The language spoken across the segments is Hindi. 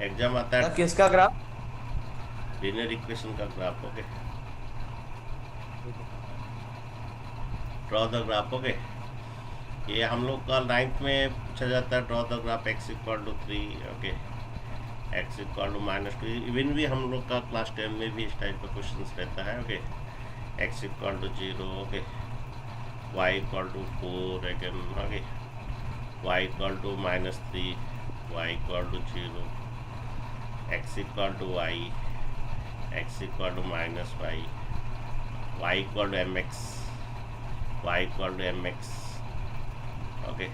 एग्जाम आता है। किसका ग्राफ? लीनियर इक्वेशन का ग्राफ। ओके, ठीक है। Draw the graph. ओके, ये हम लोग का 9th में पूछा जाता है, draw the graph X equal to 3। Okay, X equal to -2। Even भी हम लोग का क्लास 10 में भी इस टाइप का क्वेश्चन रहता है। Okay, X equal to 0। Okay, Y equal to 4 again. Okay, Y equal to -3, Y equal to 0, X equal to Y, X equal to -y, Y equal to mx, Y equal to mx। Okay,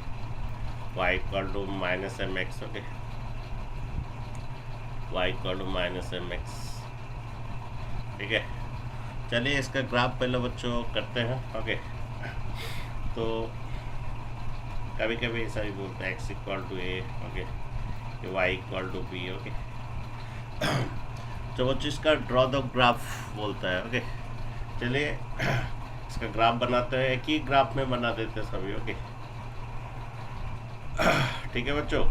y equal to -mx। Okay, y equal to -mx। ठीक है, चलिए इसका ग्राफ पहले बच्चों करते हैं। ओके, तो कभी कभी ऐसा भी बोलते हैं x equal to a। Okay, y equal to b। ओके, तो बच्चों इसका ड्रॉ द ग्राफ बोलता है। ओके, चलिए इसका ग्राफ बनाते हैं, एक ही ग्राफ में बना देते हैं सभी। ओके, ठीक है बच्चों।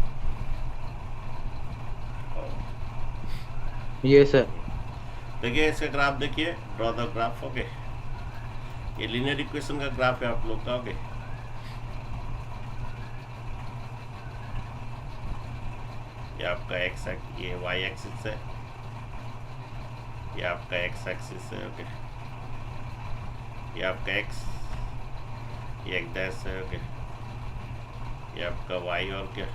ये सर। देखिए इसका ग्राफ, देखिए ड्रॉ द ग्राफ। ओके, ये लीनियर इक्वेशन का ग्राफ है आप लोग का। ओके, ये आपका एक्स, ये वाई एक्सिस है, ये आपका एक्स एक्सिस है। ओके, ये आपका एक्स, ये एक डैश है। ओके, ये आपका वाई और क्या,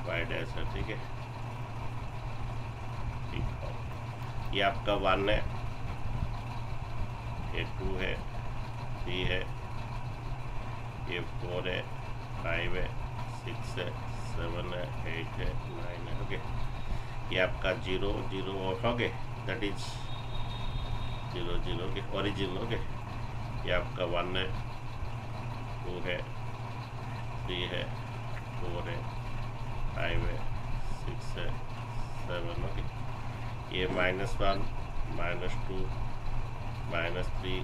वाई डैश है। ठीक है, ये आपका 1 है, ये 2 है, 3 है, ये 4 है, 5 है, 6 है, 7 है, 8 है, 9 है। ओके, ये आपका 0 0 और okay, that is 0 0। Okay, origin. Okay, ये आपका 1 है, 2 है, 3 है, 4 है, 5 है, 6 है, 7। ओके, ये -1, -2, -3,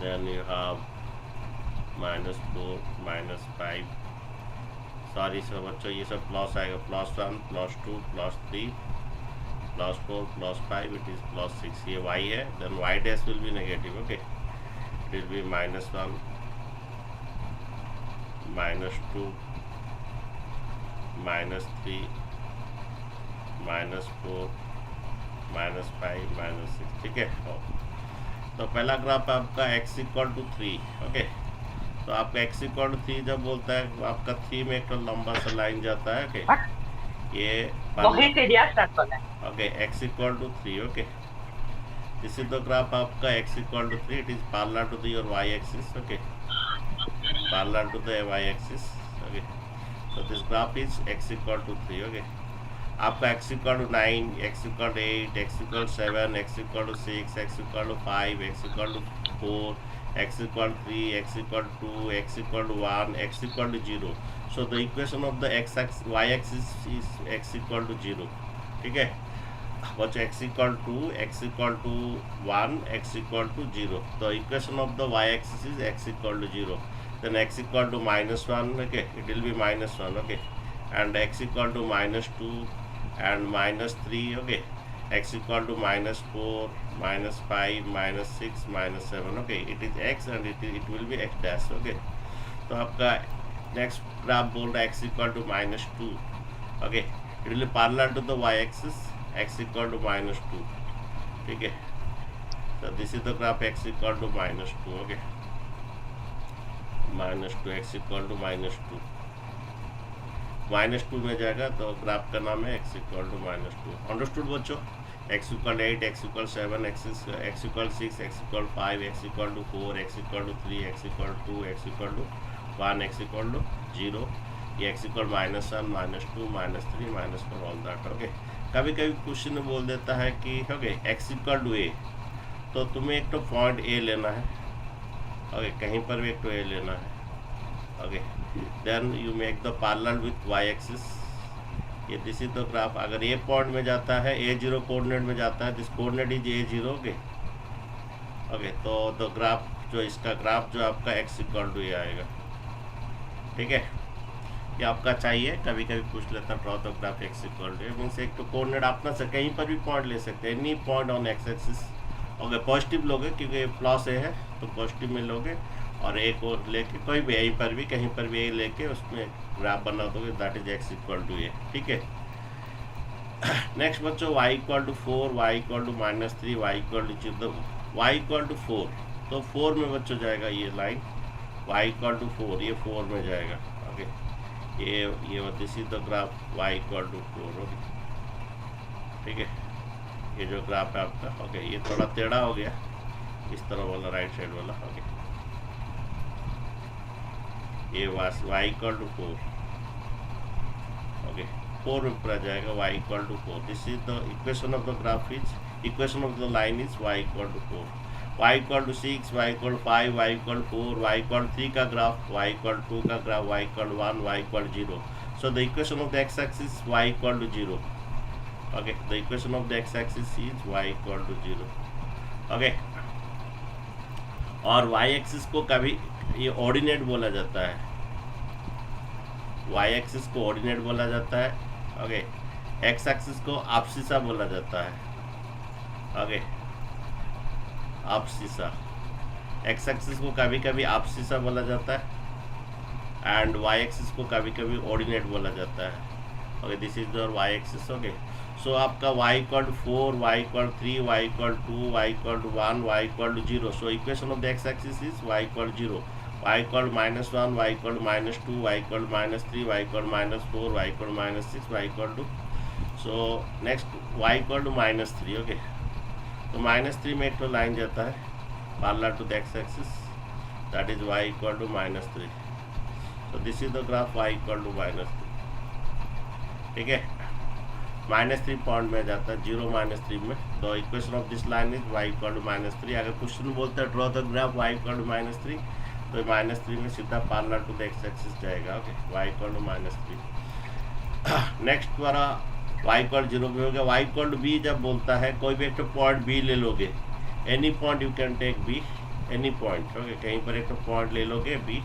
then you have -4, -5। Sorry sir बच्चों, ये सब प्लस आएगा, +1, +2, +3, +4, +5, इट इज +6। ये y है, then y dash will be negative. Okay, it will be -1, -2, -3, -4, -5, -6। ठीक है, तो पहला ग्राफ आपका x इक्वल टू 3। ओके, तो आपका x इक्वल टू 3 जब बोलता है, तो आपका 3 में एक तो लंबा सा लाइन जाता है। ओके, ये okay, x equal to 3। Okay, this is the graph आपका x equal to 3। It is parallel to the your y axis. Okay, parallel to the y axis. Okay, so this graph is x equal to 3। Okay, आपका x equal to 9, x equal to 8, x equal to 7, x equal to 6, x equal to 5, x equal to 4, x equal to 3, x equal to 2, x equal to 1, x equal to 0। so the equation of the y axis is x equal to 0। ठीक है बच्चों, x equal to 1, x equal to 0। the equation of the y axis is x equal to 0। then x equal to -1। okay, it will be -1। okay, and x equal to -2 and -3। okay, x equal to -4, -5, -6, -7। okay, it is x and it will be x dash। okay, तो आपका नेक्स्ट ग्राफ बोल रहा है x equal to -2। okay, it will be parallel to the y axis, x equal to -2। ठीक है, so this is the graph x equal to -2। okay, -2, x equal to -2, -2 में जाएगा तो ग्राफ का नाम है x equal to -2। अंडरस्टूड बच्चों? x equal to 8, x equal to 7, x equal to 6, x equal to 5, x equal to 4, x equal to 3, x equal to 2, x equal to 1, x equal to 0। ये x equal -1, -2, -3, -4 all that. Okay, कभी कभी क्वेश्चन बोल देता है कि okay x equal to a, तो तुम्हें एक तो पॉइंट a लेना है। ओके, कहीं पर भी एक तो a लेना है। Okay, then you make the parallel with y axis. ये दिस इज द ग्राफ। अगर ए पॉइंट में जाता है, a0 कोऑर्डिनेट में जाता है, this coordinate is a0। Okay, okay, तो द ग्राफ जो इसका ग्राफ जो आपका x इक्वल टू ए आएगा। ठीक है, ये आपका चाहिए, कभी कभी पूछ लेता draw the graph X equal to, means एक तो कोऑर्डिनेट अपना से कहीं पर भी पॉइंट ले सकते हैं, any point on x axis. Okay, positive लोगे क्योंकि प्लस ए है तो पॉजिटिव में लोगे, और एक और लेके कोई भी यहीं पर भी कहीं पर भी ए लेके उसमें ग्राफ बना दोगे, that is X equal to A. ठीक है, नेक्स्ट बच्चों y equal to 4, y equal to -3, y equal to 0, y equal to 4, तो 4 में बच्चों जाएगा ये लाइन, y इक्वल टू 4, ये 4 में जाएगा। ओके, ये this is the graph y equal to 4। Okay, ठीक है, ये जो ग्राफ है आपका। ओके, ये थोड़ा टेढ़ा हो गया इस तरह वाला, राइट साइड वाला। ओके, ये y इक्वल टू 4। ओके, 4 में पूरा जाएगा, y equal to 4। This is the equation of the graph is, equation of the line is y equal to 4, y equal to 6, y equal to 5, y equal to 4, y equal to 3 का ग्राफ, y इक्वल टू 2 का graph, y equal to 1, y equal to 0। So the equation of the x axis y equal to 0। Okay, the equation of the x axis is y equal to 0। Okay, और y एक्सिस को कभी ये ऑर्डिनेट बोला जाता है, y एक्सिस को ऑर्डिनेट बोला जाता है। ओके, x एक्सिस को आपसीसा बोला जाता है। ओके, आपसीसा, x एक्सिस को कभी कभी आपसीसा बोला जाता है, एंड y एक्सिस को कभी कभी ऑर्डिनेट बोला जाता है। Okay, this is your y axis. Okay, so आपका y equal to 4, y equal to 3, y equal to 2, y equal to 1, y equal to 0। So equation of the x axis is y equal to 0, y equal to -1, y equal to -2, y equal to -3, y equal to -4, y equal to -6, y equal to, so next y equal to -3। Okay, तो -3 में एक तो लाइन जाता है parallel to the x axis, that is y equal to -3। So this is the graph y equal to -3। ठीक है, -3 पॉइंट में जाता है, 0 -3 में। The equation of this line is y equal to -3। अगर क्वेश्चन बोलते हैं draw the graph y equal to -3, तो -3 में सीधा parallel to the x axis जाएगा। Okay, y equal to -3। Next वाला y इक्वल 0 भी हो गया। y इक्वल टू b जब बोलता है, कोई भी एक तो पॉइंट b ले लोगे, any point you can take b, any point. Okay, कहीं पर एक तो पॉइंट ले लोगे b।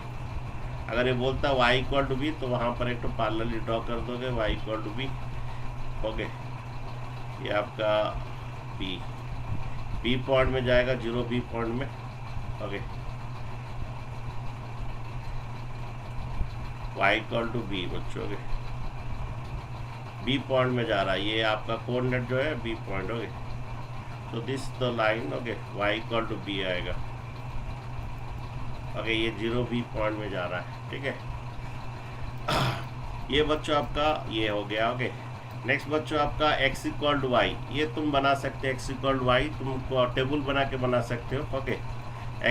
अगर ये बोलता है y इक्वल टू b, तो वहाँ पर एक तो पैरेलली ड्रॉ कर दोगे y equal to b। Okay, ये आपका b पॉइंट में जाएगा, 0 b पॉइंट में। Okay, y equal to b बच्चों के बी पॉइंट में जा रहा है, ये आपका कोऑर्डिनेट जो है बी पॉइंट। ओके, तो this the line. Okay, y equal to B आएगा। ओके, ये 0 बी पॉइंट में जा रहा है। ठीक है, ये बच्चों आपका ये हो गया। ओके, नेक्स्ट बच्चों आपका x इक्वल टू वाई, ये तुम बना सकते हो, x इक्वल टू वाई तुम टेबल बना के बना सकते हो। Okay,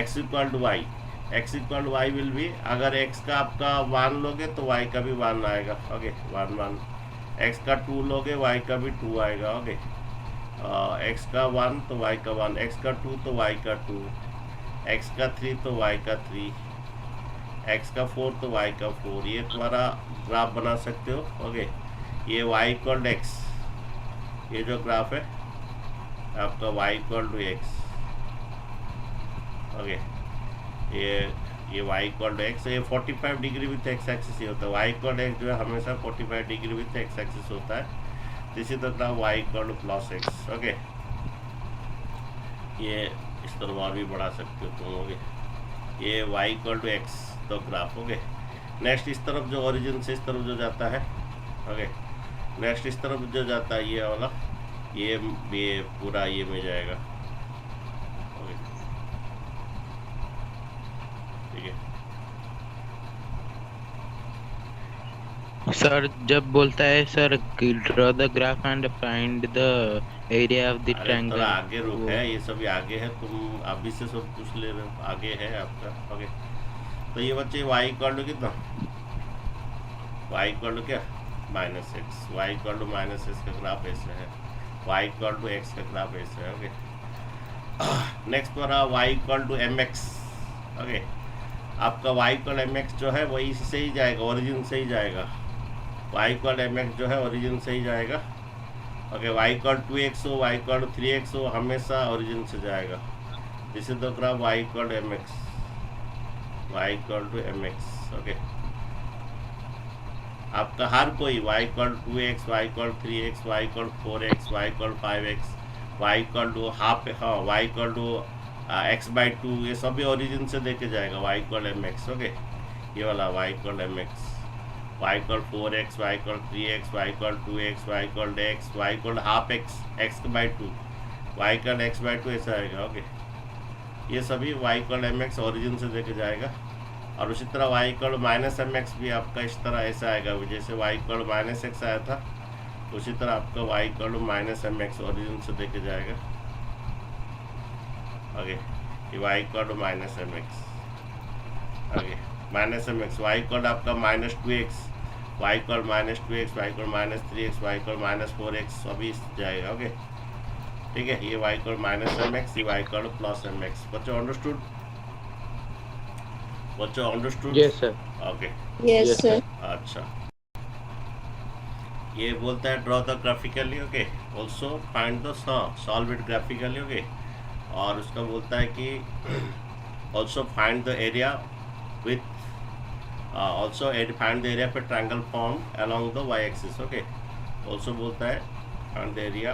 x equal to Y, x equal to Y will be, अगर x का आपका 1 लोगे तो y का भी 1 आएगा। ओके, 1 1, x का 2 लोगे y का भी 2 आएगा। ओके, x का 1 तो y का 1, x का 2 तो y का 2, x का 3 तो y का 3, x का 4 तो y का 4। ये तुम्हारा ग्राफ बना सकते हो। ओके, ये y इक्वल टू एक्स, ये जो ग्राफ है आपका y equal to X. Okay, ये y इक्वल टू एक्स, ये 45 डिग्री विथ एक्स एक्सिस ही होता है। y इक्वल टू एक्स जो है हमेशा 45 डिग्री विथ एक्स एक्सिस होता है। This is the graph y equal two plus x. Okay, ये इस तरह और भी बढ़ा सकते हो तुम। ओके, ये y equal to X the graph. Okay, next इस तरफ जो ओरिजिन से इस तरफ जो जाता है। ओके, नेक्स्ट इस तरफ जो जाता है ये वाला, ये पूरा ये में जाएगा। ओके, ठीक है सर, जब बोलता है sir draw the graph and find the area of the अरे ट्रायंगल, थोड़ा आगे रुक है, ये सभी आगे है, तुम अभी से सब पूछ ले रहे हो, आगे है आपका। ओके, तो ये बच्चे y इक्वल टू कितना, y इक्वल टू क्या -x, y equal to -x का ग्राफ ऐसे है, y इक्वल टू x का ग्राफ ऐसे है। ओके, नेक्स्ट पर y equal to mx। Okay, आपका y इक्वल mx जो है वही से ही जाएगा, ओरिजिन से ही जाएगा। y इक्वल mx जो है ओरिजिन से ही जाएगा। ओके, y इक्वल 2x हो, y इक्वल 3x हो, हमेशा ओरिजिन से जाएगा। This is the graph y equal mx, y equal to mx। Okay, आपका हर कोई y equal 2x, y equal 3x, y equal 4x, y equal 5x, y equal to half, हाँ y इक्वल टू x/2, ये सभी ओरिजिन से देके जाएगा y इक्वल mx। ओके, ये वाला y equal mx, y equal 4x, y equal 3x, y equal 2x, y equal x, y equal half x, x/2, y equal x/2 ऐसा आएगा। ओके, ये सभी y इक्वल mx ओरिजिन से देके जाएगा। और उसी तरह y इक्वल -mx भी आपका इस तरह ऐसा आएगा, जैसे y इक्वल -x आया था, उसी तरह आपका y इक्वल -mx ओरिजिन से देके जाएगा। ओके, ये y equal -mx, okay -mx, y equal आपका -2x, y equal -2x, y equal -3x, y equal -4x अभी जाएगा। ओके, ठीक है, ये y इक्वल -mx, ये y इक्वल +mx। बच्चों अंडरस्टूड? बच्चों understood? Yes, sir. Okay, Yes, Yes, sir. अच्छा, ये बोलता है draw the graphically. Okay, also find the solve it graphically. Okay, और उसका बोलता है कि also find the area with also find the area पे triangle form along the Y axis. Okay, also बोलता है find the area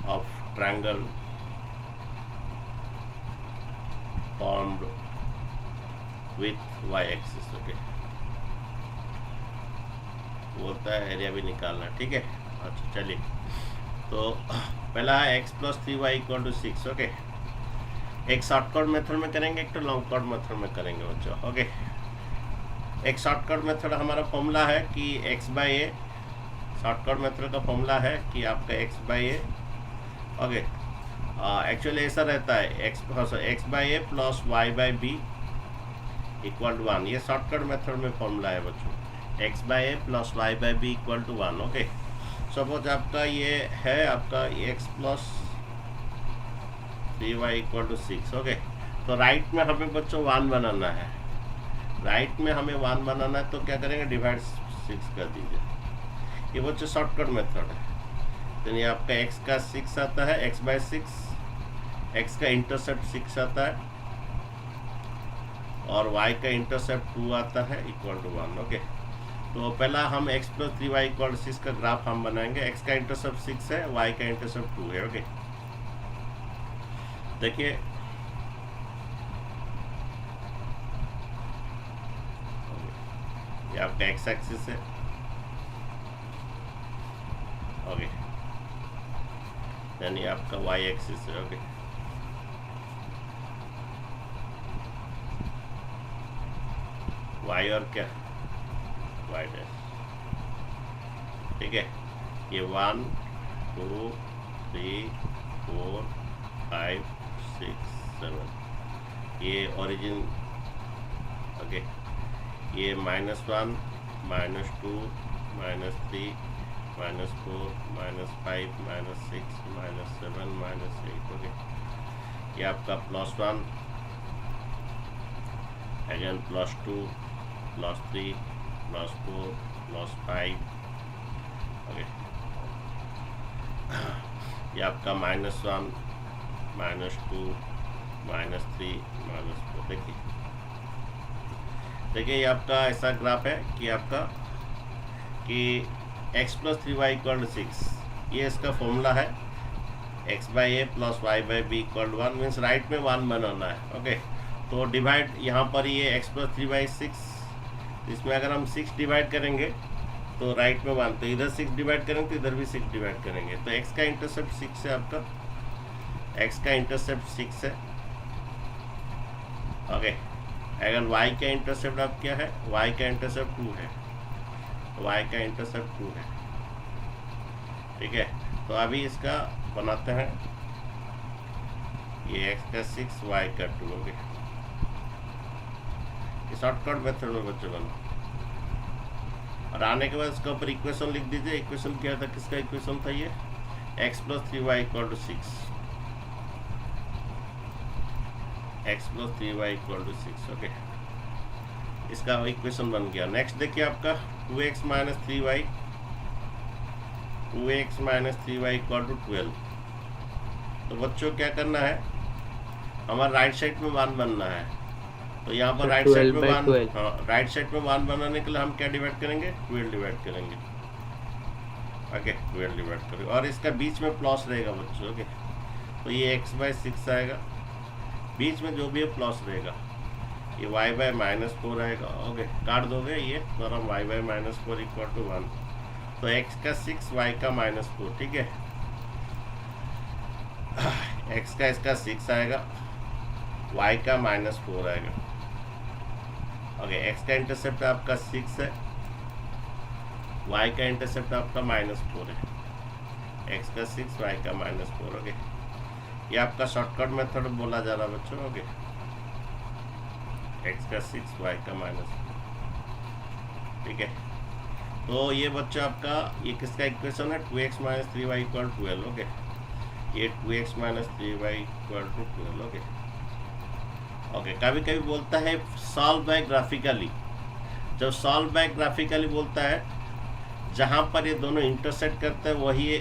of triangle formed with Y axis. Okay, बोलता है एरिया भी निकालना। ठीक है, अच्छा चलिए, तो पहला है x + 3y = 6। ओके, एक शॉर्टकट मेथड में करेंगे, एक तो लॉन्ग कट मेथड में करेंगे बच्चों। ओके, एक शॉर्टकट मेथड हमारा फॉर्मूला है कि x/a, शॉर्टकट मेथड का फॉर्मूला है कि आपका x/a। ओके, एक्चुअली ऐसा रहता है x/a + y/b = 1, ये शॉर्टकट मेथड में फॉर्मूला है बच्चों, x/a + y/b = 1। ओके, सपोज आपका ये है आपका x + 3y = 6। ओके, तो राइट में हमें बच्चों 1 बनाना है, राइट में हमें 1 बनाना है, तो क्या करेंगे, डिवाइड 6 कर दीजिए। ये बच्चों शॉर्टकट मेथड है। तो ये आपका x का 6 आता है, x/6, x का इंटरसेप्ट 6 आता है और y का इंटरसेप्ट 2 आता है = 1। ओके, तो पहला हम x + 3y = 6 का ग्राफ हम बनाएंगे। x का इंटरसेप्ट 6 है, y का इंटरसेप्ट 2 है। ओके, देखिए ये आपका x एक्सिस है। ओके, यानी आपका y एक्सिस है। ओके, y और क्या, y डैश। ठीक है, ये 1 2 3 4 5 6 7 ये ओरिजिन। ओके, ये -1 -2 -3 -4 -5 -6 -7 -8। ओके, ये आपका +1 अगेन +2 +3 +4 +5। ओके, ये आपका -1 -2 -3 -4। देखिए ये आपका ऐसा ग्राफ है कि आपका कि x + 3y = 6, ये इसका फॉर्मूला है। x/a + y/b = 1 मीन्स राइट में 1 बनाना है। ओके, तो डिवाइड यहाँ पर ये x + 3y 6, इसमें अगर हम 6 डिवाइड करेंगे तो राइट में 1, तो इधर 6 डिवाइड करेंगे तो इधर भी 6 डिवाइड करेंगे, तो x का इंटरसेप्ट 6 है आपका, x का इंटरसेप्ट 6 है। ओके, अगर y का इंटरसेप्ट आप क्या है, y का इंटरसेप्ट 2 है, y का इंटरसेप्ट 2 है। ठीक है, तो अभी इसका बनाते हैं, ये x का 6 y का 2। ओके, शॉर्टकट मेथड में बच्चों बना, और आने के बाद इसके ऊपर इक्वेशन लिख दीजिए। इक्वेशन क्या था, किसका इक्वेशन था ये, x + 3y = 6, x + 3y = 6। Okay, इसका इक्वेशन बन गया। नेक्स्ट देखिए आपका 2x - 3y = 12। तो बच्चों क्या करना है, हमारा राइट साइड में 1 बनना है, तो यहाँ पर So राइट साइड 12 में by 1, 12. हाँ राइट साइड में 1 बनाने के लिए हम क्या डिवाइड करेंगे, 12 डिवाइड करेंगे। ओके 12 डिवाइड करेंगे और इसका बीच में प्लस रहेगा बच्चों। ओके तो ये x/6 आएगा, बीच में जो भी है प्लस रहेगा, ये y/-4 आएगा। ओके काट दोगे ये और हम y/-4 इक्वल टू 1, तो x का 6 y का -4, ठीक है। x का इसका 6 आएगा, y का -4 आएगा। ओके x का इंटरसेप्ट आपका 6 है, y का इंटरसेप्ट आपका -4 है। x का 6 y का -4। ओके ये आपका शॉर्टकट मेथड बोला जा रहा है बच्चों। ओके x का 6 y का -4, ठीक है। तो ये बच्चा आपका ये किसका इक्वेशन है, 2x - 3y = 12। ओके ये 2x - 3y = 12। ओके ओके कभी कभी बोलता है सॉल्व बाय ग्राफिकली। जब सॉल्व बाय ग्राफिकली बोलता है, जहाँ पर ये दोनों इंटरसेक्ट करते हैं वही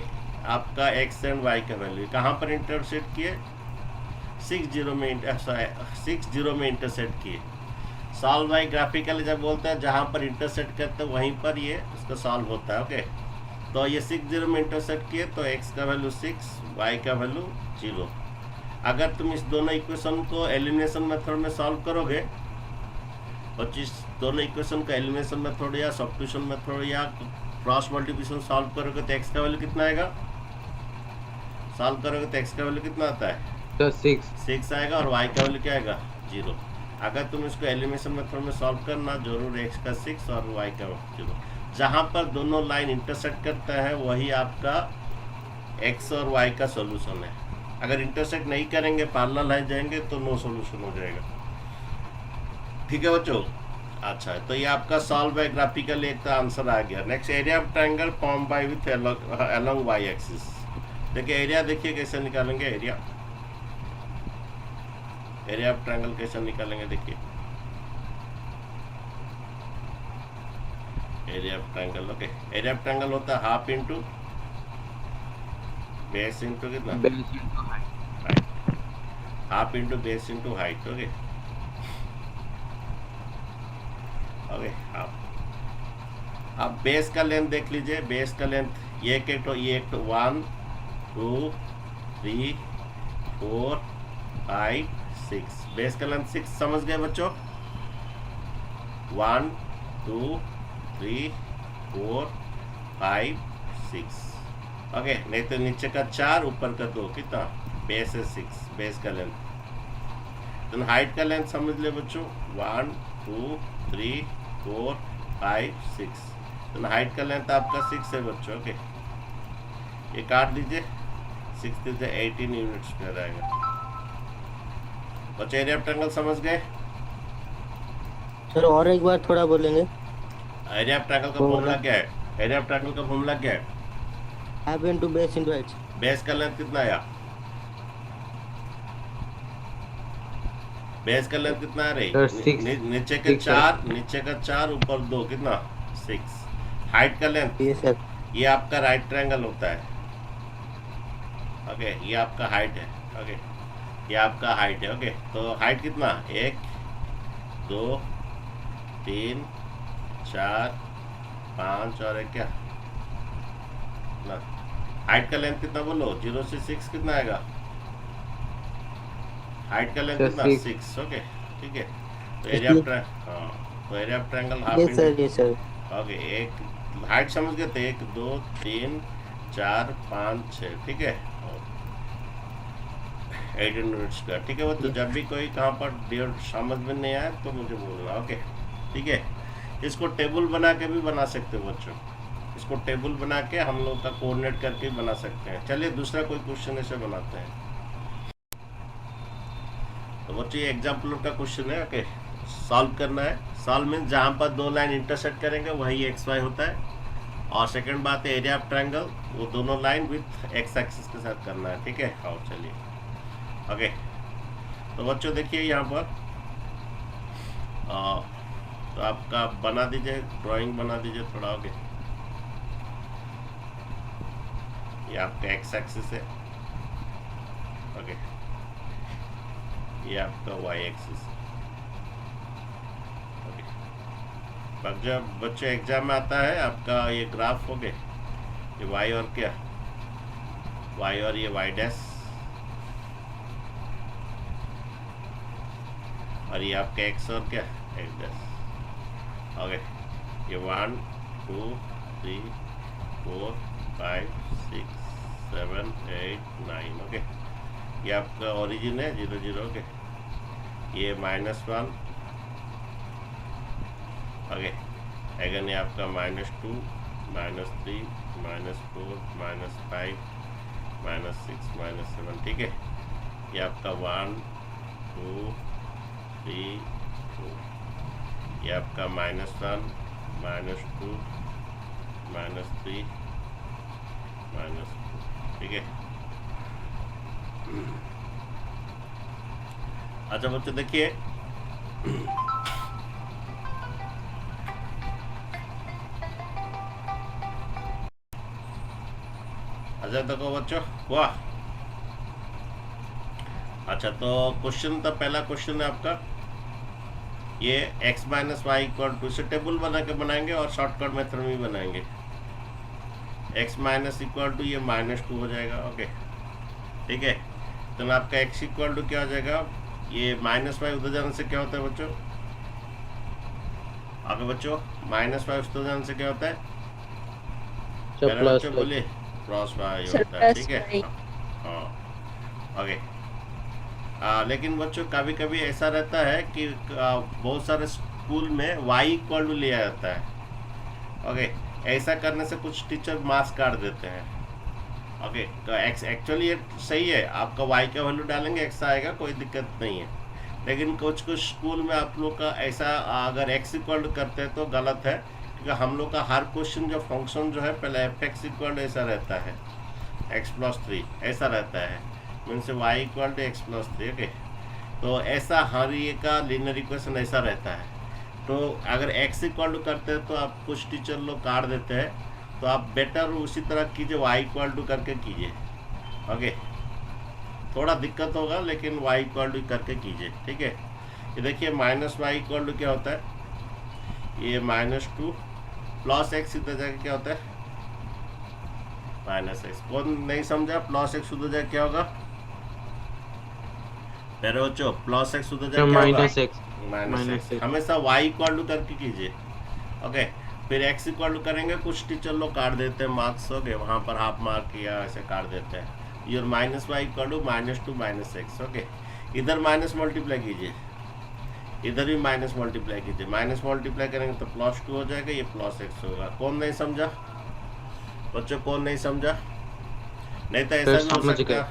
आपका x एंड y का वैल्यू। कहाँ पर इंटरसेक्ट किए, 60 में इंटरसेक्ट किए। सॉल्व बाय ग्राफिकली जब बोलते हैं जहाँ पर इंटरसेक्ट करते हैं वहीं पर ये इसका सॉल्व होता है। ओके तो ये 60 में इंटरसेक्ट किए तो x का वैल्यू 6, y का वैल्यू 0। अगर तुम इस दोनों इक्वेशन को एलिमिनेशन मेथड में सॉल्व करोगे और जिस दोनों इक्वेशन का एलिमिनेशन मेथड या सब्स्टिट्यूशन मेथड या क्रॉस मल्टीप्लिकेशन सॉल्व करोगे तो x का वैल्यू कितना आएगा, सॉल्व करोगे तो x का वैल्यू कितना आता है, So 6 आएगा और y का वैल्यू क्या आएगा, 0। अगर तुम इसको एलिमिनेशन मेथड में सॉल्व करना जरूर x का 6 और y का 0। जहाँ पर दोनों लाइन इंटरसेक्ट करता है वही आपका x और y का सॉल्यूशन है। अगर इंटरसेक्ट नहीं करेंगे, पैरेलल लाइन जाएंगे तो नो सॉल्यूशन हो जाएगा, ठीक है बच्चों। अच्छा तो ये आपका सॉल्व बाय ग्राफिकल एक का आंसर आ गया। Next area of triangle form by with along Y axis. देखिए एरिया देखिए कैसे निकालेंगे, एरिया ऑफ ट्रायंगल कैसे निकालेंगे, देखिए area of triangle. Okay area of triangle होता है हाफ इंटू बेस इंटू कितना, base into height. Height, half into base into height. Okay okay half. अब बेस का लेंथ देख लीजिए, बेस का लेंथ ये एक तो 1 2 3 4 5 6, बेस का लेंथ 6 समझ गए बच्चों, 1 2 3 4 5 6। ओके नहीं तो नीचे का 4 ऊपर का 2, कितना, बेस है 6, बेस का लेंथ। तो हाइट का लेंथ समझ ले बच्चों, 1 2 3 4 5 6। तो हाइट का लेंथ आपका 6 है बच्चों। ओके ये काट दीजिए, 6 दीजिए 18 यूनिट्स में रहेगा बच्चों। एरिया ऑफ ट्रायंगल समझ गए। सर और एक बार थोड़ा बोलेंगे। एरिया ऑफ ट्रायंगल का फॉर्मूला क्या है, एरिया ऑफ ट्रायंगल का फॉर्मूला क्या है, half into base into height. Base का लेंथ कितना आया, बेस का लेंथ कितना आ रही, Sir, 6. नीचे के 6 4, नीचे का 4 ऊपर 2, कितना 6। हाइट का लेंथ, ये सर ये आपका राइट ट्रायंगल होता है। ओके ये आपका हाइट है। ओके ये आपका हाइट है। ओके तो हाइट कितना, 1 2 3 4 5 और एक क्या ना, हाइट का लेंथ कितना बोलो, 0 से 6 कितना आएगा, हाइट का लेंथ Sir, कितना, 6. 6। ओके ठीक है। तो एरिया ऑफ हाँ तो एरिया ऑफ ट्रायंगल हाफ ये सर ये सर ओके एक हाइट समझ गए थे, 1 2 3 4 5 6, ठीक है 18 यूनिट्स का, ठीक है वो। तो जब भी कोई कहाँ पर डेढ़ समझ में नहीं आए तो मुझे बोलना। ओके ठीक है। इसको टेबल बना के भी बना सकते हो बच्चों, इसको टेबल बना के हम लोग का कोऑर्डिनेट करके भी बना सकते हैं। चलिए दूसरा कोई क्वेश्चन ऐसे बनाते हैं। तो बच्चों ये एग्जाम्पल का क्वेश्चन है। ओके सॉल्व करना है। सॉल्व मीन्स जहाँ पर दो लाइन इंटरसेक्ट करेंगे वही एक्स वाई होता है। और सेकंड बात है एरिया ऑफ ट्रायंगल, वो दोनों लाइन विथ एक्स एक्सिस के साथ करना है, ठीक है। और चलिए ओके तो बच्चों देखिए यहाँ पर तो आपका बना दीजिए, ड्राइंग बना दीजिए थोड़ा। ओके ये आपका एक्स एक्सिस है। ओके ये आपका वाई एक्सिस। पर जब बच्चे एग्जाम में आता है आपका ये ग्राफ हो गए, ये वाई और क्या, वाई और ये वाई डैश, और ये आपका एक्स और क्या, एक्स डैश। ओके, ये 1 2 3 4 5 6 7 8 9। ओके, ये आपका ओरिजिन है 0 0। ओके, ये -1। ओके, अगेन ये आपका -2 -3 -4 -5 -6 -7। ठीक है, ये आपका 1 2 3 4, ये आपका -1 -2 -3 -4। ठीक है, अच्छा बच्चे देखिए, अच्छा देखो बच्चों, वाह। अच्छा तो क्वेश्चन, तो पहला क्वेश्चन है आपका, ये x minus Y equal to, इसे टेबल बना के बनाएंगे और शॉर्टकट मेथड में भी बनाएंगे। x माइनस इक्वल टू ये -2 हो जाएगा। ओके, ठीक है, तो आपका x इक्वल टू क्या हो जाएगा, ये -y उधर जाने से क्या होता है बच्चों, आगे बच्चों, -y उधर जाने से क्या होता है, पहले बच्चों बोलिए, क्रॉस y होता है। ठीक है, हाँ, ओके। लेकिन बच्चों कभी कभी ऐसा रहता है कि बहुत सारे स्कूल में y इक्वल टू लिया जाता है। ओके, ऐसा करने से कुछ टीचर मार्क्स काट देते हैं। ओके, तो x एक्चुअली ये सही है, आपका y का वैल्यू डालेंगे x आएगा, कोई दिक्कत नहीं है। लेकिन कुछ कुछ स्कूल में आप लोग का ऐसा, अगर x इक्वल टू करते हैं तो गलत है, क्योंकि हम लोग का हर क्वेश्चन जो फंक्शन जो है पहले f(x) इक्वल ऐसा रहता है, x+3 ऐसा रहता है, means y equal to x+3। Okay, तो ऐसा हर ये का लीनियर इक्वेशन ऐसा रहता है। तो अगर x इक्वल टू करते हैं तो आप कुछ टीचर लोग काट देते हैं, तो आप बेटर उसी तरह कीजिए, y इक्वल टू करके कीजिए। ओके, थोड़ा दिक्कत होगा लेकिन y इक्वल टू करके कीजिए। ठीक है, ये देखिए -y इक्वल टू क्या होता है, ये -2 प्लस x इधर जाके क्या होता है, -x। कौन नहीं समझा, प्लस x उधर जाके क्या होगा, मेरे बच्चों, प्लस x उधर जाके क्या होगा, -x। हमेशा y इक्वल टू करके कीजिए। ओके, फिर x इक्वल टू करेंगे, कुछ टीचर लोग काट देते हैं मार्क्स। ओके, वहाँ पर हाफ मार्क या ऐसे काट देते हैं। Your -y equal to -2 -x। Okay, इधर माइनस मल्टीप्लाई कीजिए, इधर भी माइनस मल्टीप्लाई कीजिए, माइनस मल्टीप्लाई करेंगे तो +2 हो जाएगा, ये +x होगा। कौन नहीं समझा बच्चों, कौन नहीं समझा, नहीं तो ऐसा भी हो सकता है,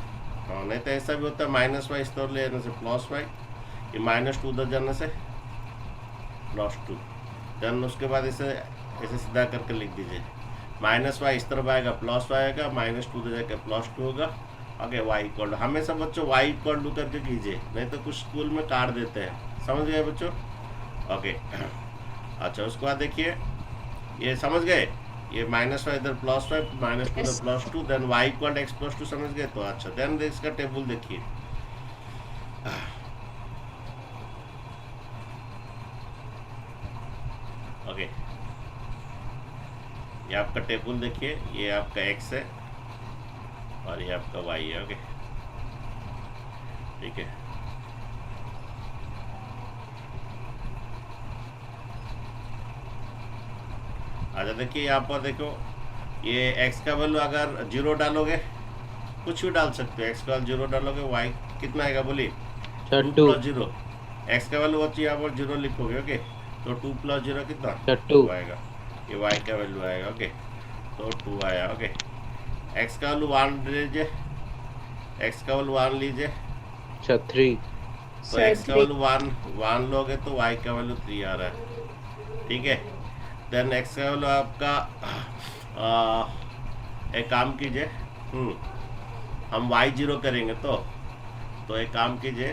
हाँ, नहीं तो ऐसा भी होता है, -y इस तरह लेने से +y, ये -2 उधर जाने से +2, देन उसके बाद इसे ऐसे सीधा करके लिख दीजिए, -y इस तरफ आएगा, +y आएगा, -2 उधर जाकर +2 होगा। ओके, y इक्वल टू, हमेशा बच्चों y इक्वल टू करके कीजिए, नहीं तो कुछ स्कूल में काट देते हैं। समझ गए बच्चों? ओके, अच्छा उसके बाद देखिए, ये समझ गए, ये -y इधर +y, -2 इधर +2, then y equal to x+2। समझ गए? तो अच्छा, देन इसका टेबल देखिए, ओके, ये आपका टेबल देखिए, ये आपका x है और ये आपका y है। ओके, ठीक है, अच्छा देखिए यहाँ पर देखो, ये x का वैल्यू अगर 0 डालोगे, कुछ भी डाल सकते हो, x का 0 डालोगे, y कितना आएगा बोलिए, 2 + 0। x का वैल्यू बच्चे यहाँ पर 0 लिखोगे। ओके, तो 2 + 0 कितना, 2 आएगा, ये y का वैल्यू आएगा। ओके, तो 2 आया। ओके, x का वैल्यू 1 लीजिए, x का वैल्यू 1 लीजिए, 3, तो x का वैल्यू 1 लोगे तो y का वैल्यू 3 आ रहा है। ठीक है, देन x का वैल्यू आपका एक काम कीजिए, हम y 0 करेंगे, तो एक काम कीजिए,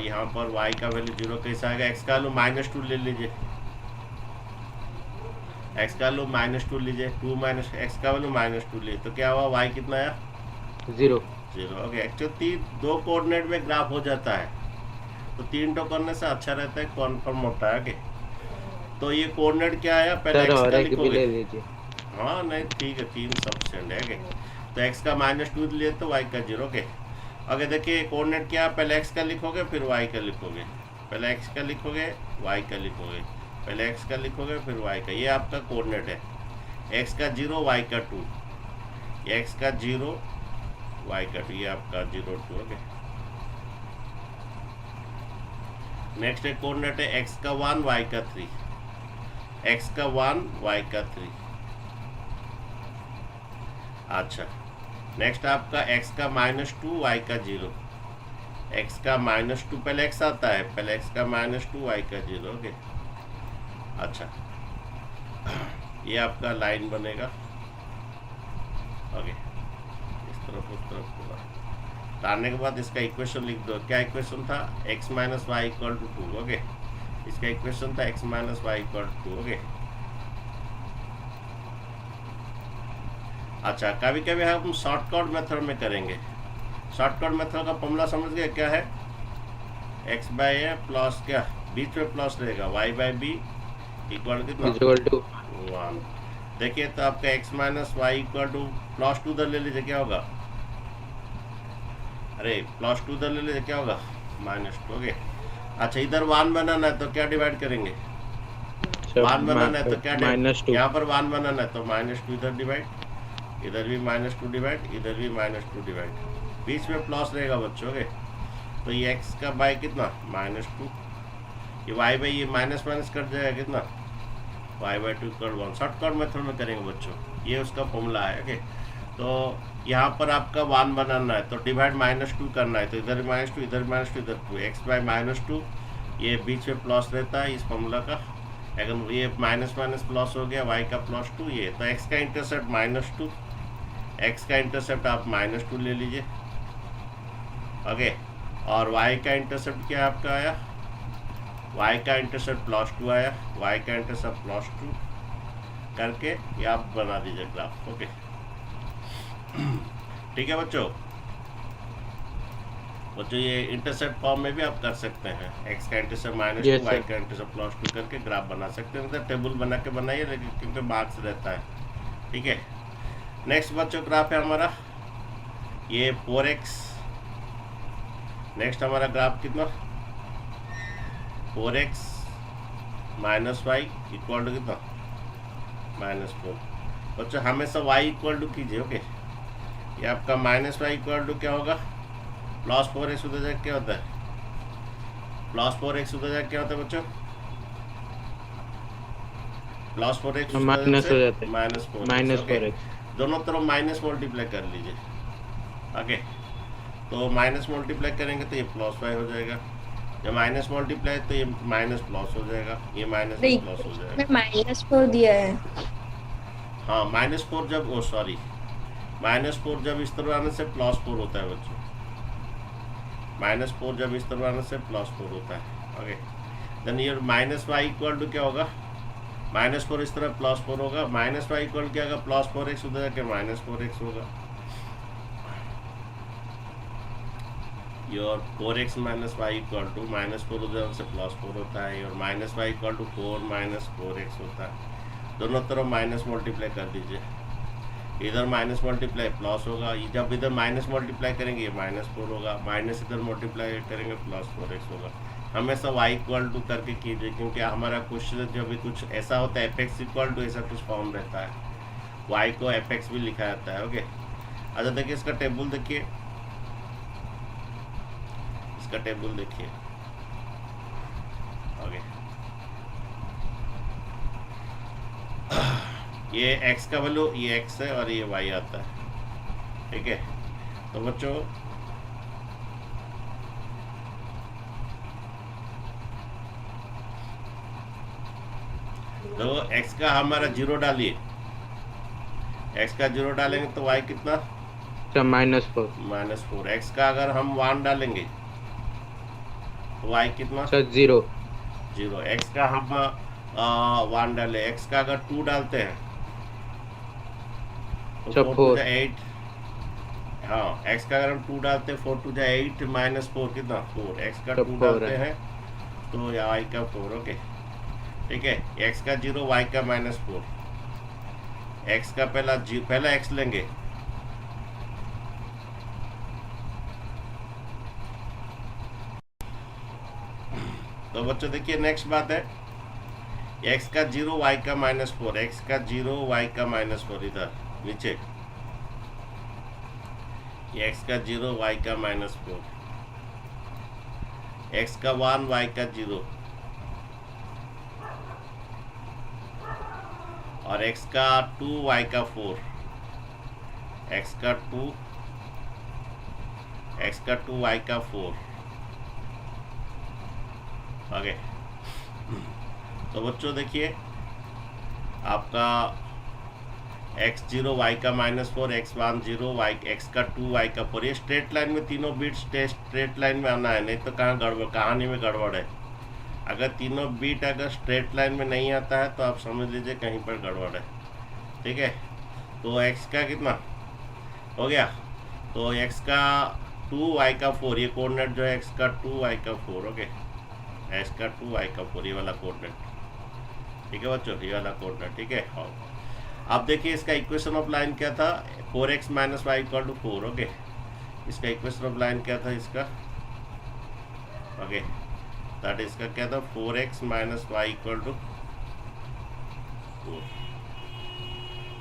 यहाँ पर y का वैल्यू 0 कैसा आएगा, x का वैल्यू -2 ले लीजिए, x का वैल्यू -2 लीजिए, 2 माइनस x का वैल्यू -2 लीजिए, तो क्या हुआ, y कितना आया, 0। ओके, एक्चुअली 2 कोऑर्डिनेट में ग्राफ हो जाता है, तो 3 टो करने से अच्छा रहता है, कन्फर्म होता है। ओके, तो ये कोऑर्डिनेट क्या आया, पहले सर एक्स और का एक भी लिखोगे। ले लीजिए। हाँ नहीं ठीक है, 3 सफिशिएंट है। तो एक्स का -2 लिए तो वाई का 0। ओके ओके देखिए कोऑर्डिनेट क्या, पहले एक्स का लिखोगे फिर वाई का लिखोगे, पहले एक्स का लिखोगे वाई का लिखोगे, पहले एक्स का लिखोगे फिर वाई का। ये आपका कोऑर्डिनेट है, एक्स का 0 वाई का 2, एक्स का 0 वाई का 2, ये आपका 0 2। ओके नेक्स्ट एक कोऑर्डिनेट है एक्स का 1 वाई का 3, एक्स का 1 वाई का 3। अच्छा नेक्स्ट आपका x का -2 y का 0, x का -2 पहले x आता है, पहले x का -2 y का 0। ओके अच्छा ये आपका लाइन बनेगा। ओके इस तरफ उस तरफ पूरा डालने के बाद इसका इक्वेशन लिख दो। क्या इक्वेशन था, x - y = 2। ओके इसका इक्वेशन था x - y = 2। ओके अच्छा कभी कभी हम शॉर्टकट मेथड में करेंगे। शॉर्टकट मेथड का फॉर्मूला समझ गए क्या है, x/a प्लस क्या बीच में प्लस रहेगा y/b इक्वल कितना = 1। देखिए तो आपका x - y = +2 इधर ले लीजिए, क्या होगा, अरे +2 इधर ले लीजिए, क्या होगा -2। ओके अच्छा इधर 1 बनाना है तो क्या डिवाइड करेंगे, 1 बनाना है तो क्या -2। यहाँ पर 1 बनाना है तो -2 इधर डिवाइड, इधर भी -2 डिवाइड, इधर भी -2 डिवाइड, बीच में प्लस रहेगा बच्चों के। तो ये x का बाय कितना -2, ये y बाई ये माइनस माइनस कट जाएगा कितना y/2 = 1। शॉर्टकट मेथड में करेंगे बच्चों, ये उसका फॉर्मूला है। ओके तो यहाँ पर आपका 1 बनाना है तो डिवाइड -2 करना है, तो इधर -2 इधर -2 इधर 2, x/- 2 ये बीच में प्लस रहता है इस फॉर्मूला का। अगर ये माइनस माइनस प्लस हो गया y का +2 ये, तो x का इंटरसेप्ट -2, x का इंटरसेप्ट आप -2 ले लीजिए। ओके और y का इंटरसेप्ट क्या आपका आया, y का इंटरसेप्ट +2 आया, y का इंटरसेप्ट +2 करके ये आप बना दीजिए ग्राफ। ओके ठीक है बच्चों, ये इंटरसेप्ट फॉर्म में भी आप कर सकते हैं, x का इंटरसेप्ट -2 Yes, y sir. का इंटरसेप्ट +2 करके ग्राफ बना सकते हैं। तो टेबल बना के बनाइए, लेकिन क्योंकि मार्क्स रहता है। ठीक है नेक्स्ट बच्चों ग्राफ है हमारा ये 4x। नेक्स्ट हमारा ग्राफ कितना 4x - y = कितना -4। बच्चों हमेशा y = कीजिए। ओके ये आपका -y = क्या होगा, +4x उधर जाके क्या होता है, +4x उधर जाके क्या होता है बच्चों, +4x माइनस हो जाता है, -4x। दोनों तरफ माइनस मल्टीप्लाई कर लीजिए। ओके तो माइनस मल्टीप्लाई करेंगे तो ये +y हो जाएगा, जब माइनस मल्टीप्लाई तो ये माइनस प्लस हो जाएगा, ये माइनस नहीं, प्लस हो इसमें जाएगा। -4 दिया है। हाँ -4 जब सॉरी -4 जब इस तरह आने से +4 होता है बच्चों, -4 जब इस तरह आने से +4 होता है। ओके देन ये -y = क्या होगा, -4 इस तरह +4 होगा, -y = क्या होगा +4x उधर जाके -4x होगा। योर 4x - y = -4 उधर से +4 होता है, और -y = 4 - 4x होता है। दोनों तरफ माइनस मल्टीप्लाई कर दीजिए, इधर माइनस मल्टीप्लाई प्लस होगा, जब इधर माइनस मल्टीप्लाई करेंगे ये -4 होगा, माइनस इधर मल्टीप्लाई करेंगे +4x होगा। हमेशा y = करके कीजिए, क्योंकि हमारा क्वेश्चन जब भी कुछ ऐसा होता है fx = ऐसा कुछ फॉर्म रहता है, y को fx भी लिखा जाता है। ओके अच्छा देखिए इसका टेबल देखिए, इसका टेबल देखिए। ओके ये x का वैल्यू ये x है और ये y आता है। ठीक है तो बच्चों तो x का हमारा 0 डालिए, x का 0 डालेंगे तो y कितना -4। -4। x का अगर हम 1 डालेंगे तो y कितना सर 0। 0। x का हम 1 डाले, x का अगर 2 डालते हैं तो अच्छा, 4 4। 2 8। हाँ x का अगर हम 2 डालते हैं 4 2 8 -4 कितना 4। x का 2 4 डालते है। हैं तो y का 4। ओके ठीक है, x का 0 y का -4, x का पहला x लेंगे, तो बच्चों देखिए नेक्स्ट बात है x का 0 y का -4, x का 0 y का -4 इधर नीचे, x का 0 y का -4, x का 1 y का 0 और x का 2 y का 4, x का 2 y का 4। आगे तो बच्चों देखिए आपका x0 y का -4, x1 0 y, x का 2 y का 4, ये स्ट्रेट लाइन में तीनों बीट स्ट्रेट लाइन में आना है, नहीं तो कहानी में गड़बड़ है। अगर तीनों बीट अगर स्ट्रेट लाइन में नहीं आता है तो आप समझ लीजिए कहीं पर गड़बड़ है। ठीक है, तो x का कितना हो गया, तो x का 2 y का 4, ये कोऑर्डिनेट जो है x का 2 y का 4, ओके, x का 2 y का 4 ये वाला कोऑर्डिनेट, ठीक है बच्चों, ये वाला कोऑर्डिनेट, ठीक है। हाँ, अब देखिए इसका इक्वेशन ऑफ लाइन क्या था, 4x - y = 4, ओके, इसका इक्वेशन ऑफ लाइन क्या था इसका, ओके, दैट इसका क्या था, 4x - y = 4,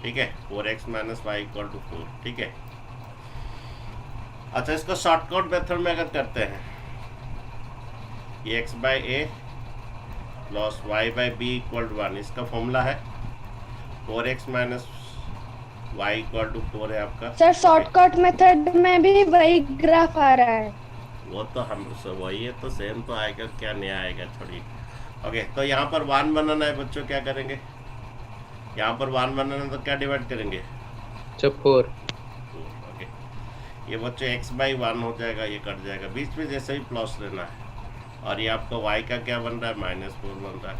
ठीक है, 4x - y = 4, ठीक है। अच्छा, इसको शॉर्टकट मेथड में अगर करते हैं, ये x/a + y/b = 1, इसका फॉर्मूला है 4x - y = 4 है आपका। सर शॉर्टकट मेथड में भी वही ग्राफ आ रहा है। वो तो हम वही है, तो सेम तो आएगा, क्या नया आएगा, छोड़िए। ओके, तो यहाँ पर 1 बनाना है बच्चों, क्या करेंगे, यहाँ पर 1 बनाना है तो क्या डिवाइड करेंगे, 4। ओके, ये बच्चों x/1 हो जाएगा, ये कट जाएगा, बीच में जैसे ही प्लस लेना है, और ये आपका y का क्या बन रहा है, -4 बन रहा है,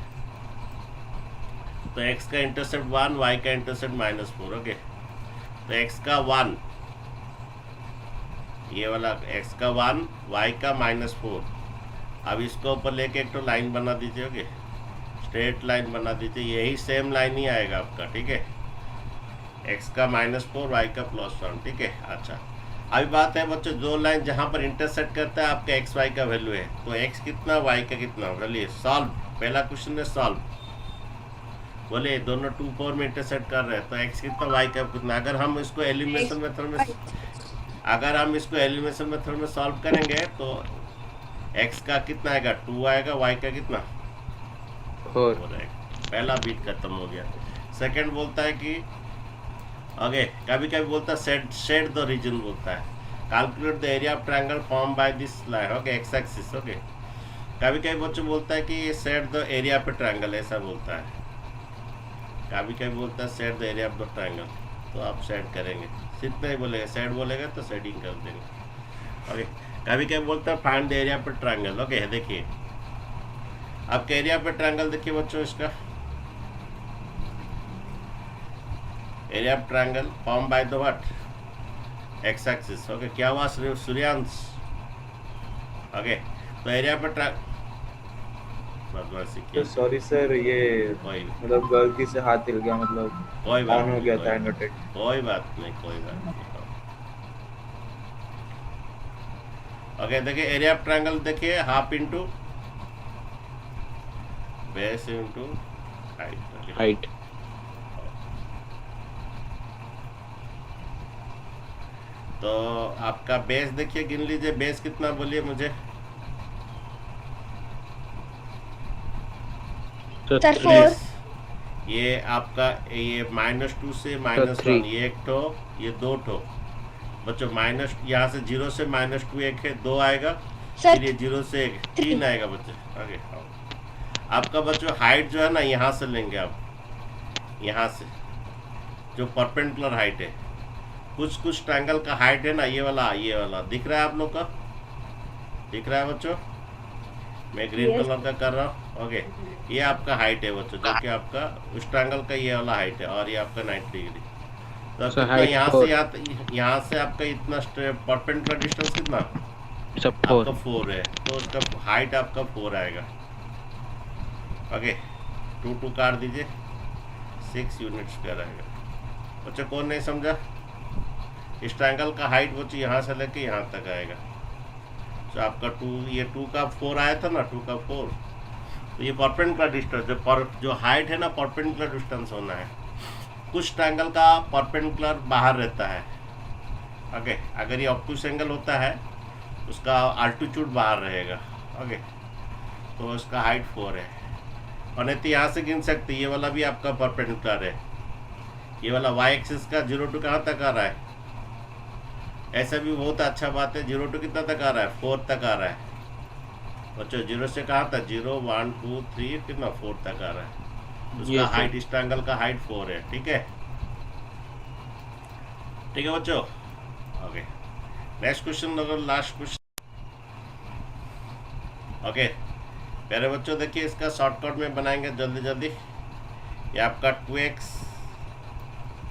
तो x का इंटरसेप्ट 1, y का इंटरसेप्ट -4, ओके, तो x का 1, ये वाला x का 1, y का -4, अब इसको ऊपर लेके एक तो लाइन बना दीजिए, ओके, स्ट्रेट लाइन बना दीजिए, यही सेम लाइन ही आएगा आपका, ठीक है, x का -4, y का +1, ठीक है। अच्छा, अभी बात है बच्चों, जो लाइन जहाँ पर इंटरसेक्ट करता है आपका x y का वैल्यू है, तो x कितना y का कितना, बोलिए सॉल्व, पहला क्वेश्चन है सॉल्व, बोले दोनों 2 4 में इंटरसेक्ट कर रहे हैं, तो x कितना y का कितना, अगर हम इसको एलिमिनेशन मेथड में सॉल्व करेंगे तो x का कितना आएगा, 2 आएगा, y का कितना 4 आएगा, पहला बीट खत्म हो गया। सेकंड बोलता है कि आगे कभी कभी बोलता है शेड द रीजन बोलता है, calculate the area of triangle form by this line, okay, x axis, okay, कभी कभी बच्चों बोलता है कि ये सेट द एरिया पे ट्रायंगल, ऐसा बोलता है, कभी कभी बोलता है set the area of the triangle, तो आप सेट करेंगे, सिर्फ नहीं बोलेगा, सेट बोलेगा तो सेटिंग कर देंगे, ओके, कभी कभी बोलता है फाइंड द एरिया पे ट्रायंगल, ओके, देखिए आपके एरिया पे ट्रायंगल देखिए बच्चों, इसका area of triangle form by the what, x axis, okay, क्या हुआ सूर्यांश, ओके, तो एरिया पे बदमाशी की, सॉरी सर, ये कोई मतलब गलती से हाथ हिल गया, मतलब कोई बात ऑन हो नहीं, गया था एनोटेट। कोई बात नहीं, कोई बात नहीं, ओके, देखिए एरिया ऑफ ट्रायंगल देखिए, half into base into height, height, तो आपका बेस देखिए, गिन लीजिए बेस कितना, बोलिए मुझे, सर 4। बेस ये आपका ये -2 से -1, ये एक ठो, ये 2 ठो बच्चों, माइनस यहाँ से 0 से -2 एक है, 2 आएगा, सर फिर ये 0 से 1 3 आएगा बच्चे, आगे आपका बच्चों हाइट जो है ना, यहाँ से लेंगे आप, यहाँ से जो परपेंडिकुलर हाइट है, कुछ ट्रायंगल का हाइट है ना, ये वाला दिख रहा है आप लोग का, दिख रहा है बच्चों, मैं ग्रीन Yes. कलर का कर रहा हूँ, ओके, ये आपका हाइट है बच्चों, जो कि आपका उस ट्रायंगल का ये वाला हाइट है, और ये आपका 90 डिग्री, तो So कितना height यहाँ 4. से यहाँ से आपका इतना परपेंडिकुलर डिस्टेंस कितना सब आपका 4। 4 है, तो उसका हाइट आपका 4 आएगा, ओके, 2 काट दीजिए, 6 यूनिट स्क्वायर आएगा। बच्चों कौन नहीं समझा? इस ट्रायंगल का हाइट बच्चों यहाँ से लेके यहाँ तक आएगा। तो आपका 2, ये 2 का 4 आया था ना, 2 का 4, तो ये परपेंडिकुलर डिस्टेंस जो हाइट है ना, परपेंडिकुलर डिस्टेंस होना है। कुछ ट्रायंगल का परपेंडिकुलर बाहर रहता है। ओके, अगर ये ऑब्टूस एंगल होता है उसका अल्टीट्यूड बाहर रहेगा। ओके, तो इसका हाइट 4 है। और नहीं तो यहाँ से गिन सकते, ये वाला भी आपका परपेंडिकुलर है। ये वाला वाई एक्सिस का 0 to कहाँ तक आ रहा है? ऐसा भी बहुत अच्छा बात है, 0 to कितना तक आ रहा है? 4 तक आ रहा है बच्चों। 0 से कहाँ तक? 0 1 2 3 कितना 4 तक आ रहा है। उसका हाइट, इस ट्रायंगल का हाइट 4 है। ठीक है, ठीक है बच्चों। ओके, नेक्स्ट क्वेश्चन, अगर लास्ट क्वेश्चन। ओके प्यारे बच्चों, देखिए इसका शॉर्टकट में बनाएंगे जल्दी जल्दी। ये आपका 2x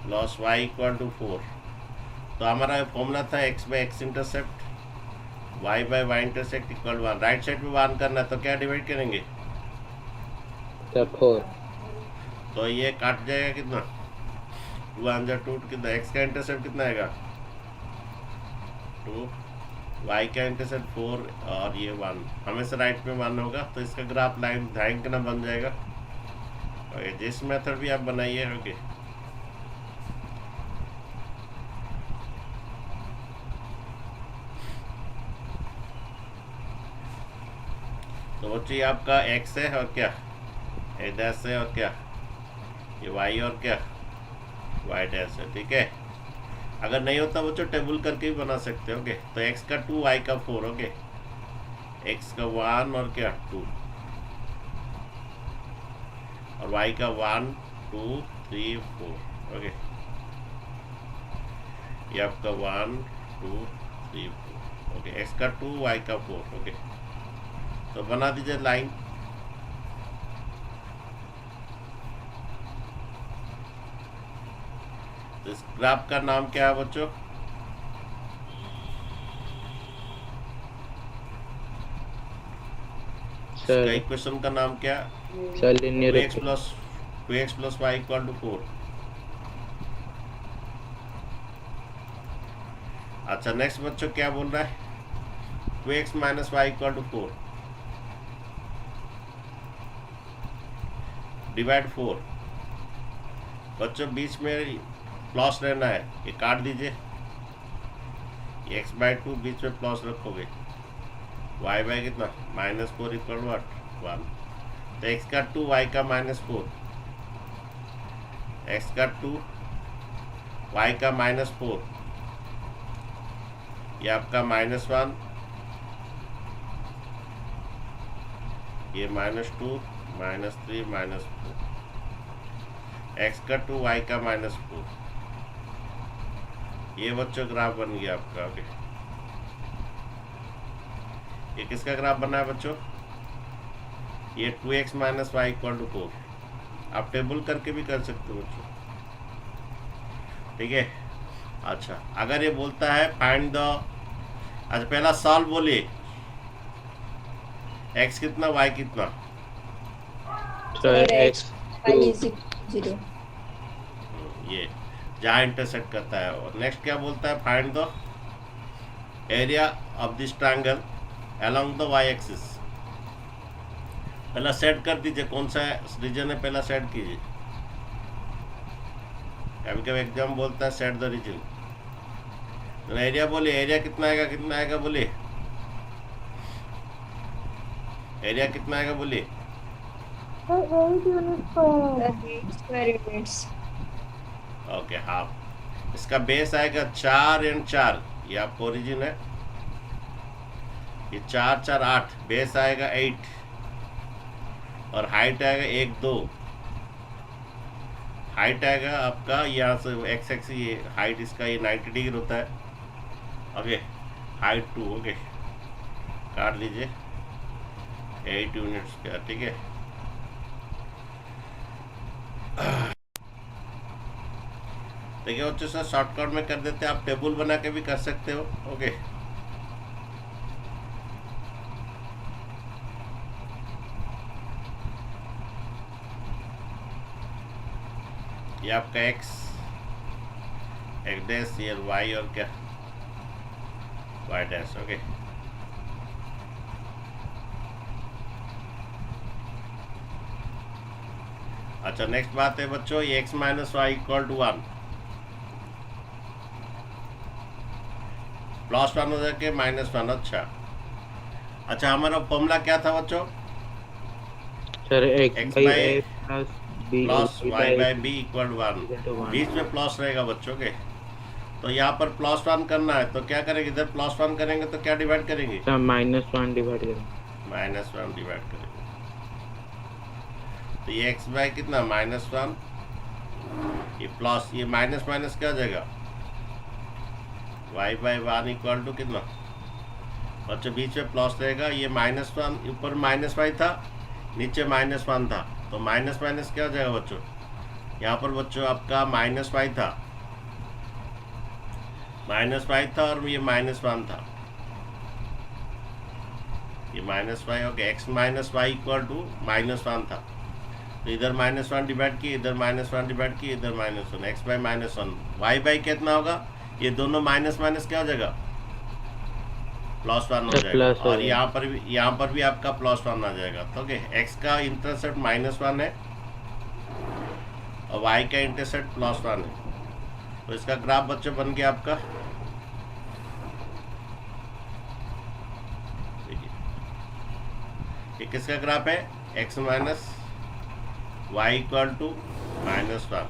plus Y equal to 4। तो हमारा फॉर्मूला था x by X intercept y by Y intercept equal 1। Right side में 1 करना है, तो क्या डिवाइड करेंगे? 4। तो ये काट जाएगा कितना? 2 2 कितना? x का इंटरसेप्ट कितना आएगा? 2, y का इंटरसेप्ट 4 और ये 1। हमेशा राइट में 1 होगा, तो इसका ग्राफ लाइन ढाई ना बन जाएगा। ओके, जिस मेथड भी आप बनाइए। ओके, तो बच्चों ये आपका x है और क्या a डैश है, और क्या ये y और क्या y डैश है। ठीक है, अगर नहीं होता बच्चों टेबल करके भी बना सकते हो। ओके, तो x का 2, y का 4। ओके, x का 1 और क्या 2, और y का 1 2 3 4। ओके, ये आपका 1 2 3 4। ओके, x का 2, y का 4। ओके, तो बना दीजिए लाइन। तो इस ग्राफ का नाम क्या है बच्चों? इसका इक्वेशन का नाम क्या? 2x plus Y equal to 4। अच्छा, नेक्स्ट बच्चों क्या बोल रहा है? 2x minus Y equal to 4 divide 4। बच्चों बीच में प्लस रहना है, ये काट दीजिए। x/2 बीच में प्लस रखोगे, y बाई कितना? -4 इक्वल 1। तो x का 2, y का -4, x का 2, y का -4, ये आपका -1, ये -2 -3 -4, x का 2, y का -4। ये बच्चों ग्राफ बन गया आपका। ओके, ये किसका ग्राफ बना है बच्चों? ये 2x minus Y equal to 4। आप टेबल करके भी कर सकते हो बच्चों। ठीक है, अच्छा अगर ये बोलता है फाइंड द, अच्छा पहला सॉल्व बोलिए, x कितना y कितना? x y is 0। ये जहाँ इंटरसेक्ट करता है। और नेक्स्ट क्या बोलता है? Find the area of this triangle along the y axis. पहला सेट कर दीजिए, कौन सा रीजन है पहला सेट कीजिए। कभी कभी एग्जाम बोलता है सेट द रीजन। तो एरिया बोलिए, एरिया कितना आएगा? कितना आएगा बोलिए, एरिया कितना आएगा बोलिए। 8 square units। Okay, half. इसका बेस आएगा 4 एंड 4, ये आपका ओरिजिन है। ये 4 4 8, बेस आएगा 8 और हाइट आएगा 1 2। हाइट आएगा आपका यहाँ से एक्स एक्स, ये हाइट इसका ये 90 डिग्री होता है। Okay, height 2। ओके, काट लीजिए 8 यूनिट्स का। ठीक है, देखिए बच्चों से शॉर्टकट में कर देते हैं, आप टेबल बना के भी कर सकते हो। ओके, ये आपका x डैश, ये y और क्या y डैश। ओके, अच्छा नेक्स्ट बात है बच्चों, ये x minus Y equal to 1 plus 1 हो जाके -1। अच्छा हमारा फॉर्मूला क्या था बच्चों? Sir x by by a plus b plus by y by B equal 1, equal to 1। बीच में प्लस रहेगा बच्चों के। तो यहाँ पर +1 करना है तो क्या करेंगे, इधर +1 करेंगे तो क्या डिवाइड करेंगे? सर -1 डिवाइड करें। -1 डिवाइड करेंगे। तो ये x बाई कितना -1, ये प्लस, ये माइनस माइनस क्या हो जाएगा, y बाई 1 इक्वल टू कितना बच्चों, बीच में प्लस रहेगा। ये -1 ऊपर -y था, नीचे -1 था, तो माइनस माइनस क्या हो जाएगा बच्चों, यहाँ पर बच्चों आपका -y था, -y था और ये -1 था, ये -y हो गया। x minus Y equal to -1 था, तो इधर -1 डिवाइड किए, इधर -1 डिवाइड किए, इधर -1, x बाई -1, y बाई कितना होगा, ये दोनों माइनस माइनस क्या हो जाएगा, +1 हो जाएगा। और यहाँ पर भी आपका +1 आ जाएगा। तो ओके, x का इंटरसेप्ट -1 है और y का इंटरसेप्ट +1 है। तो इसका ग्राफ बच्चों बन गया आपका, देखिए ये किसका ग्राफ है, x minus Y equal to -1।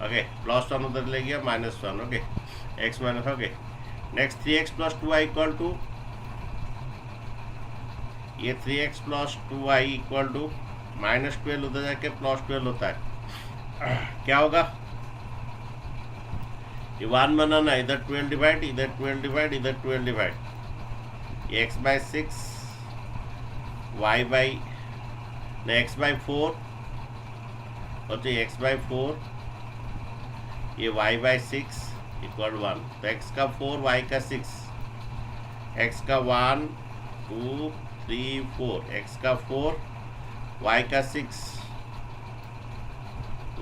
Okay, +1 उधर ले गया, -1। Okay, x minus. Okay, next 3x plus 2y equal to, ये 3x plus 2y equal to -12 उधर जाके +12 होता है। क्या होगा, ये 1 बनाना, इधर 12 डिवाइड, इधर 12 डिवाइड, इधर 12 डिवाइड, ये x by 6 y by x by 4 और ये x बाई 4, ये y बाई 6 इक्वल 1। तो x का 4, y का 6, x का 1 2 3 4, x का 4, y का 6,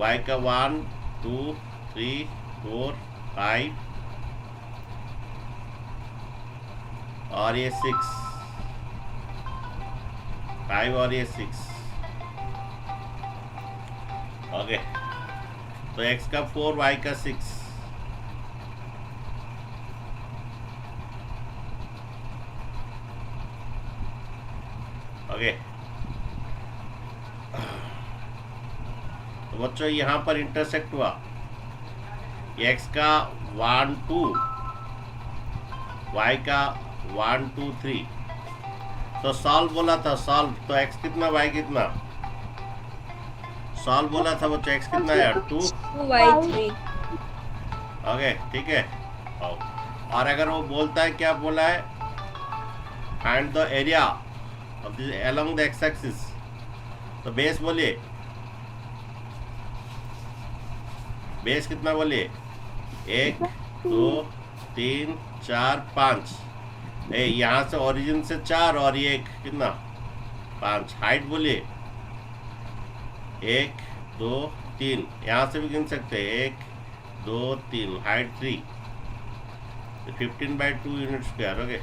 y का 1 2 3 4 5 और ये 6, 5 और ये 6। ओके, तो x का 4, y का 6, ओके। तो बच्चों यहाँ पर इंटरसेक्ट हुआ, x का 1 2, y का 1 2 3। तो सॉल्व बोला था, सॉल्व, तो x कितना y कितना, सॉल्व बोला था बच्चों, x कितना है 2 y3। ओके, ठीक है। और अगर वो बोलता है, क्या बोला है, find the area of this along the x axis, तो बेस बोलिए, बेस कितना बोलिए, 1 2 3 4 5, यहाँ से ओरिजिन से 4 और ये 1 कितना 5। हाइट बोलिए 1 2 3, यहाँ से भी गिन सकते हैं 1 2 3, हाइट 3, 15/2 यूनिट स्क्वायर। ओके,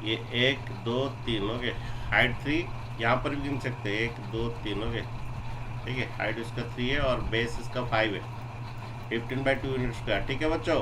ये 1 2 3, ओके, हाइट 3, यहाँ पर भी गिन सकते हैं 1 2 3। ओके, ठीक है, हाइट इसका 3 है और बेस इसका 5 है, 15/2 यूनिट स्क्वायर। ठीक है बच्चों।